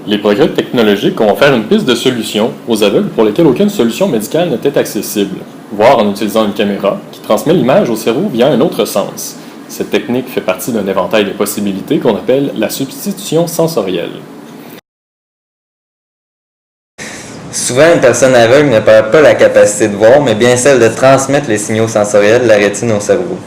Les progrès technologiques ont offert une piste de solution aux aveugles pour lesquels aucune solution médicale n'était accessible, voire en utilisant une caméra qui transmet l'image au cerveau via un autre sens. Cette technique fait partie d'un éventail de possibilités qu'on appelle la substitution sensorielle. Souvent, une personne aveugle ne perd pas la capacité de voir, mais bien celle de transmettre les signaux sensoriels de la rétine au cerveau.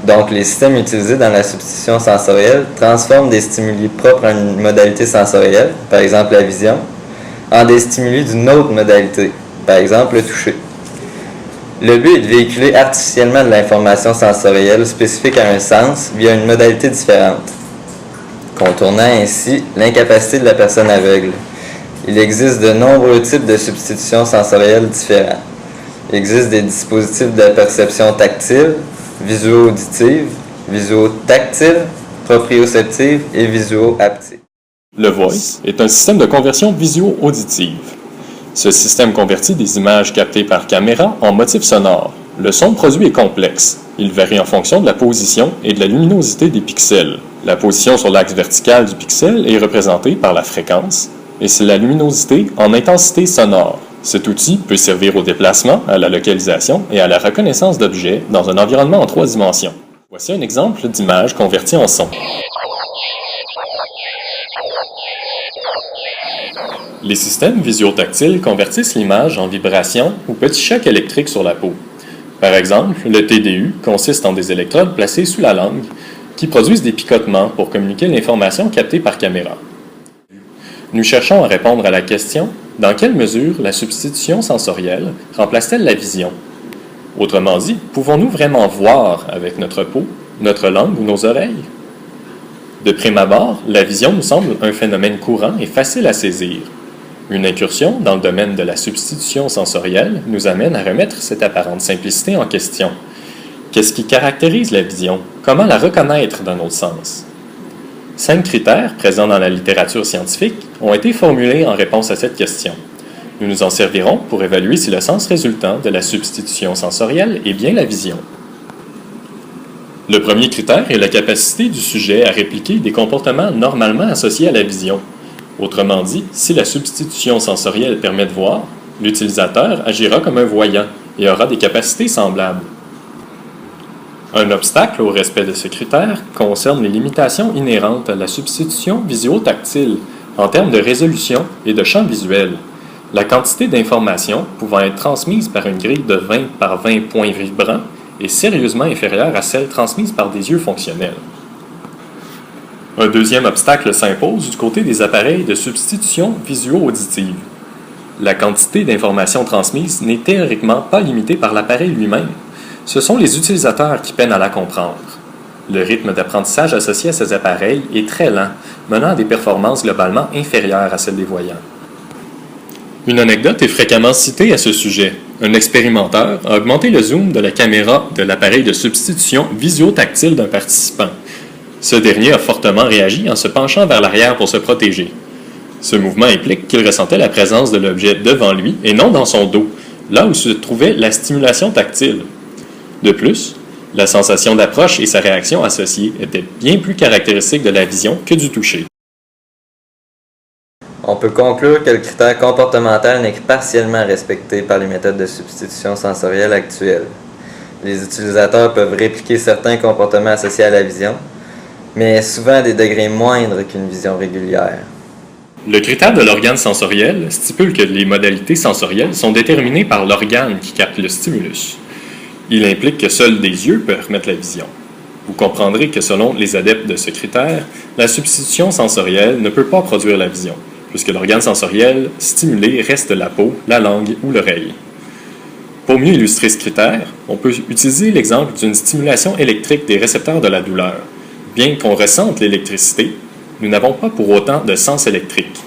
Donc, les systèmes utilisés dans la substitution sensorielle transforment des stimuli propres à une modalité sensorielle, par exemple la vision, en des stimuli d'une autre modalité, par exemple le toucher. Le but est de véhiculer artificiellement de l'information sensorielle spécifique à un sens via une modalité différente, contournant ainsi l'incapacité de la personne aveugle. Il existe de nombreux types de substitutions sensorielles différents. Il existe des dispositifs de perception tactile, visuo-auditive, visuo-tactile, proprioceptive et visuo-haptique. Le Voice est un système de conversion visuo-auditive. Ce système convertit des images captées par caméra en motifs sonores. Le son produit est complexe. Il varie en fonction de la position et de la luminosité des pixels. La position sur l'axe vertical du pixel est représentée par la fréquence et c'est la luminosité en intensité sonore. Cet outil peut servir au déplacement, à la localisation et à la reconnaissance d'objets dans un environnement en 3 dimensions. Voici un exemple d'image convertie en son. Les systèmes visuotactiles convertissent l'image en vibrations ou petits chocs électriques sur la peau. Par exemple, le TDU consiste en des électrodes placées sous la langue qui produisent des picotements pour communiquer l'information captée par caméra. Nous cherchons à répondre à la question « Dans quelle mesure la substitution sensorielle remplace-t-elle la vision ?» Autrement dit, pouvons-nous vraiment voir avec notre peau, notre langue ou nos oreilles? De prime abord, la vision nous semble un phénomène courant et facile à saisir. Une incursion dans le domaine de la substitution sensorielle nous amène à remettre cette apparente simplicité en question. Qu'est-ce qui caractérise la vision? Comment la reconnaître d'un autre sens? 5 critères présents dans la littérature scientifique ont été formulés en réponse à cette question. Nous nous en servirons pour évaluer si le sens résultant de la substitution sensorielle est bien la vision. Le premier critère est la capacité du sujet à répliquer des comportements normalement associés à la vision. Autrement dit, si la substitution sensorielle permet de voir, l'utilisateur agira comme un voyant et aura des capacités semblables. Un obstacle au respect de ce critère concerne les limitations inhérentes à la substitution visuotactile en termes de résolution et de champ visuel. La quantité d'informations pouvant être transmise par une grille de 20 par 20 points vibrants est sérieusement inférieure à celle transmise par des yeux fonctionnels. Un deuxième obstacle s'impose du côté des appareils de substitution visuo-auditive. La quantité d'informations transmises n'est théoriquement pas limitée par l'appareil lui-même. Ce sont les utilisateurs qui peinent à la comprendre. Le rythme d'apprentissage associé à ces appareils est très lent, menant à des performances globalement inférieures à celles des voyants. Une anecdote est fréquemment citée à ce sujet. Un expérimenteur a augmenté le zoom de la caméra de l'appareil de substitution visuotactile d'un participant. Ce dernier a fortement réagi en se penchant vers l'arrière pour se protéger. Ce mouvement implique qu'il ressentait la présence de l'objet devant lui et non dans son dos, là où se trouvait la stimulation tactile. De plus, la sensation d'approche et sa réaction associée étaient bien plus caractéristiques de la vision que du toucher. On peut conclure que le critère comportemental n'est que partiellement respecté par les méthodes de substitution sensorielle actuelles. Les utilisateurs peuvent répliquer certains comportements associés à la vision, mais souvent à des degrés moindres qu'une vision régulière. Le critère de l'organe sensoriel stipule que les modalités sensorielles sont déterminées par l'organe qui capte le stimulus. Il implique que seuls des yeux permettent la vision. Vous comprendrez que selon les adeptes de ce critère, la substitution sensorielle ne peut pas produire la vision, puisque l'organe sensoriel stimulé reste la peau, la langue ou l'oreille. Pour mieux illustrer ce critère, on peut utiliser l'exemple d'une stimulation électrique des récepteurs de la douleur. Bien qu'on ressente l'électricité, nous n'avons pas pour autant de sens électrique.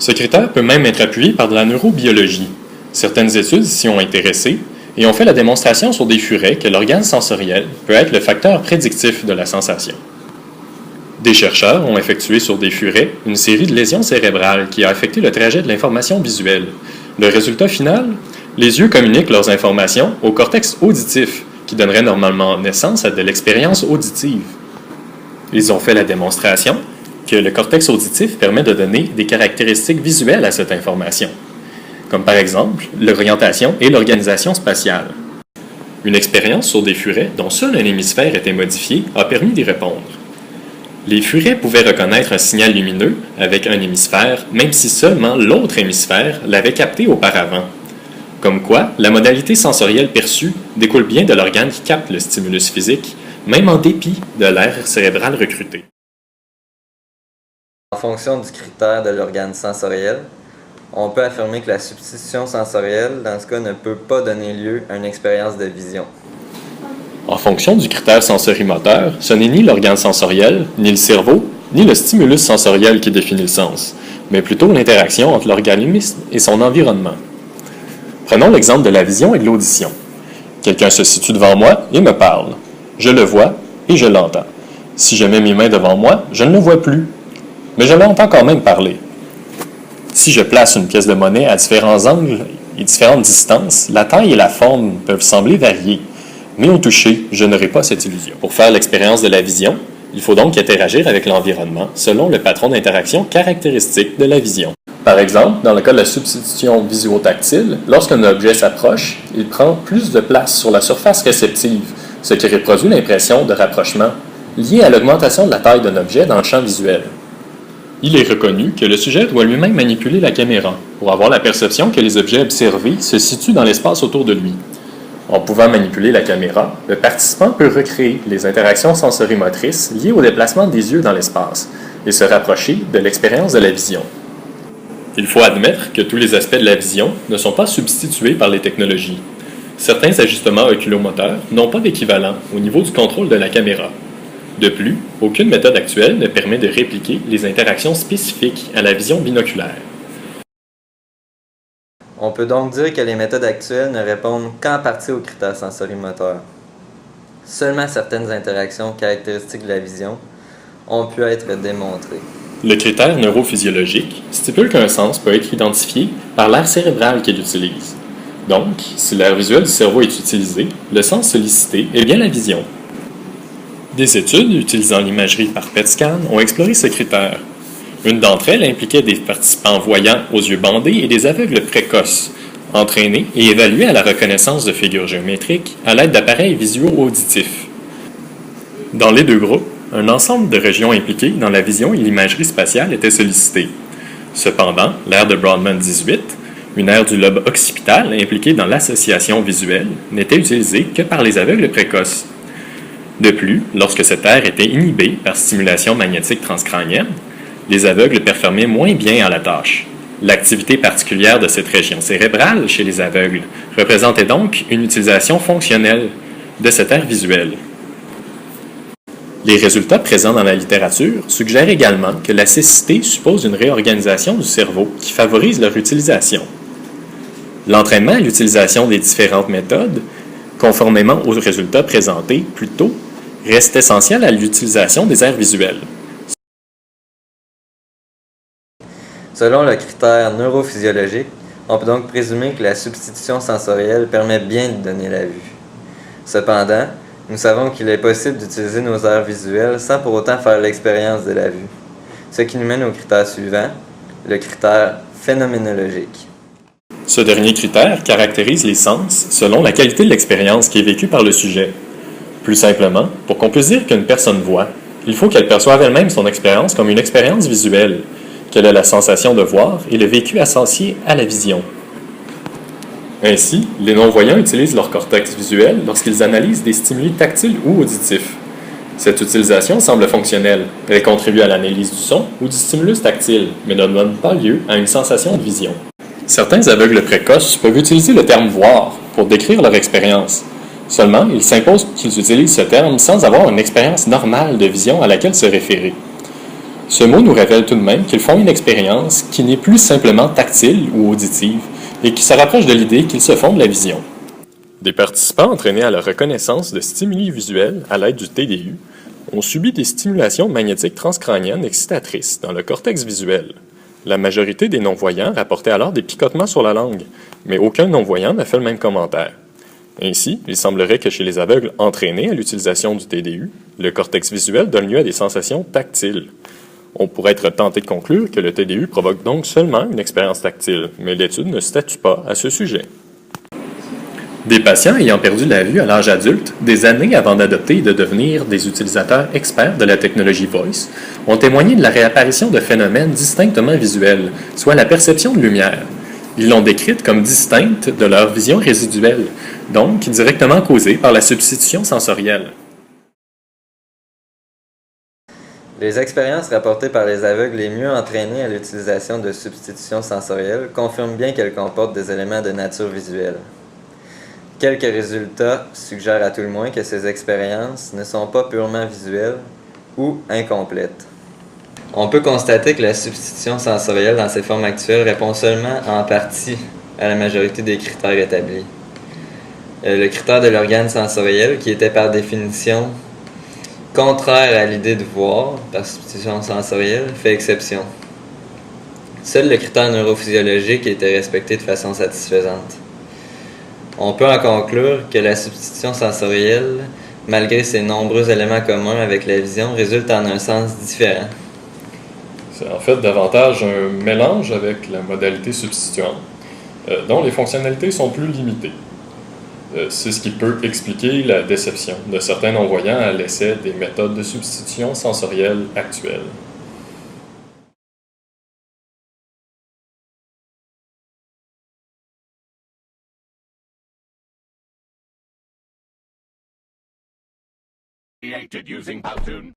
Ce critère peut même être appuyé par de la neurobiologie. Certaines études s'y ont intéressées et ont fait la démonstration sur des furets que l'organe sensoriel peut être le facteur prédictif de la sensation. Des chercheurs ont effectué sur des furets une série de lésions cérébrales qui a affecté le trajet de l'information visuelle. Le résultat final? Les yeux communiquent leurs informations au cortex auditif, qui donnerait normalement naissance à de l'expérience auditive. Ils ont fait la démonstration que le cortex auditif permet de donner des caractéristiques visuelles à cette information, comme par exemple l'orientation et l'organisation spatiale. Une expérience sur des furets dont seul un hémisphère était modifié a permis d'y répondre. Les furets pouvaient reconnaître un signal lumineux avec un hémisphère, même si seulement l'autre hémisphère l'avait capté auparavant. Comme quoi, la modalité sensorielle perçue découle bien de l'organe qui capte le stimulus physique, même en dépit de l'aire cérébrale recrutée. En fonction du critère de l'organe sensoriel, on peut affirmer que la substitution sensorielle, dans ce cas, ne peut pas donner lieu à une expérience de vision. En fonction du critère sensorimoteur, ce n'est ni l'organe sensoriel, ni le cerveau, ni le stimulus sensoriel qui définit le sens, mais plutôt l'interaction entre l'organisme et son environnement. Prenons l'exemple de la vision et de l'audition. Quelqu'un se situe devant moi et me parle. Je le vois et je l'entends. Si je mets mes mains devant moi, je ne le vois plus, mais je l'entends quand même parler. Si je place une pièce de monnaie à différents angles et différentes distances, la taille et la forme peuvent sembler varier, mais au toucher, je n'aurai pas cette illusion. Pour faire l'expérience de la vision, il faut donc interagir avec l'environnement selon le patron d'interaction caractéristique de la vision. Par exemple, dans le cas de la substitution visuotactile, lorsqu'un objet s'approche, il prend plus de place sur la surface réceptive, ce qui reproduit l'impression de rapprochement liée à l'augmentation de la taille d'un objet dans le champ visuel. Il est reconnu que le sujet doit lui-même manipuler la caméra pour avoir la perception que les objets observés se situent dans l'espace autour de lui. En pouvant manipuler la caméra, le participant peut recréer les interactions sensorimotrices liées au déplacement des yeux dans l'espace et se rapprocher de l'expérience de la vision. Il faut admettre que tous les aspects de la vision ne sont pas substitués par les technologies. Certains ajustements oculomoteurs n'ont pas d'équivalent au niveau du contrôle de la caméra. De plus, aucune méthode actuelle ne permet de répliquer les interactions spécifiques à la vision binoculaire. On peut donc dire que les méthodes actuelles ne répondent qu'en partie aux critères sensorimoteurs. Seulement certaines interactions caractéristiques de la vision ont pu être démontrées. Le critère neurophysiologique stipule qu'un sens peut être identifié par l'aire cérébrale qu'il utilise. Donc, si l'aire visuelle du cerveau est utilisée, le sens sollicité est bien la vision. Des études utilisant l'imagerie par PET scan ont exploré ce critère. Une d'entre elles impliquait des participants voyants aux yeux bandés et des aveugles précoces, entraînés et évalués à la reconnaissance de figures géométriques à l'aide d'appareils visuo-auditifs. Dans les deux groupes, un ensemble de régions impliquées dans la vision et l'imagerie spatiale était sollicité. Cependant, l'aire de Brodmann 18, une aire du lobe occipital impliquée dans l'association visuelle, n'était utilisée que par les aveugles précoces. De plus, lorsque cette aire était inhibée par stimulation magnétique transcrânienne, les aveugles performaient moins bien à la tâche. L'activité particulière de cette région cérébrale chez les aveugles représentait donc une utilisation fonctionnelle de cette aire visuelle. Les résultats présents dans la littérature suggèrent également que la cécité suppose une réorganisation du cerveau qui favorise leur utilisation. L'entraînement à l'utilisation des différentes méthodes, conformément aux résultats présentés plus tôt, reste essentiel à l'utilisation des aires visuelles. Selon le critère neurophysiologique, on peut donc présumer que la substitution sensorielle permet bien de donner la vue. Cependant, nous savons qu'il est possible d'utiliser nos aires visuelles sans pour autant faire l'expérience de la vue, ce qui nous mène au critère suivant, le critère phénoménologique. Ce dernier critère caractérise les sens selon la qualité de l'expérience qui est vécue par le sujet. Plus simplement, pour qu'on puisse dire qu'une personne voit, il faut qu'elle perçoive elle-même son expérience comme une expérience visuelle, qu'elle ait la sensation de voir et le vécu associé à la vision. Ainsi, les non-voyants utilisent leur cortex visuel lorsqu'ils analysent des stimuli tactiles ou auditifs. Cette utilisation semble fonctionnelle. Elle contribue à l'analyse du son ou du stimulus tactile, mais ne donne pas lieu à une sensation de vision. Certains aveugles précoces peuvent utiliser le terme « voir » pour décrire leur expérience. Seulement, il s'impose qu'ils utilisent ce terme sans avoir une expérience normale de vision à laquelle se référer. Ce mot nous révèle tout de même qu'ils font une expérience qui n'est plus simplement tactile ou auditive et qui se rapproche de l'idée qu'ils se font de la vision. Des participants entraînés à la reconnaissance de stimuli visuels à l'aide du TDU ont subi des stimulations magnétiques transcrâniennes excitatrices dans le cortex visuel. La majorité des non-voyants rapportaient alors des picotements sur la langue, mais aucun non-voyant n'a fait le même commentaire. Ainsi, il semblerait que chez les aveugles entraînés à l'utilisation du TDU, le cortex visuel donne lieu à des sensations tactiles. On pourrait être tenté de conclure que le TDU provoque donc seulement une expérience tactile, mais l'étude ne statue pas à ce sujet. Des patients ayant perdu la vue à l'âge adulte, des années avant d'adopter et de devenir des utilisateurs experts de la technologie Voice, ont témoigné de la réapparition de phénomènes distinctement visuels, soit la perception de lumière. Ils l'ont décrite comme distincte de leur vision résiduelle, donc directement causée par la substitution sensorielle. Les expériences rapportées par les aveugles les mieux entraînés à l'utilisation de substitutions sensorielles confirment bien qu'elles comportent des éléments de nature visuelle. Quelques résultats suggèrent à tout le moins que ces expériences ne sont pas purement visuelles ou incomplètes. On peut constater que la substitution sensorielle dans ses formes actuelles répond seulement en partie à la majorité des critères établis. Le critère de l'organe sensoriel, qui était par définition contraire à l'idée de voir par substitution sensorielle, fait exception. Seul le critère neurophysiologique était respecté de façon satisfaisante. On peut en conclure que la substitution sensorielle, malgré ses nombreux éléments communs avec la vision, résulte en un sens différent. C'est en fait davantage un mélange avec la modalité substituante, dont les fonctionnalités sont plus limitées. C'est ce qui peut expliquer la déception de certains non-voyants à l'essai des méthodes de substitution sensorielle actuelles. Created using Powtoon.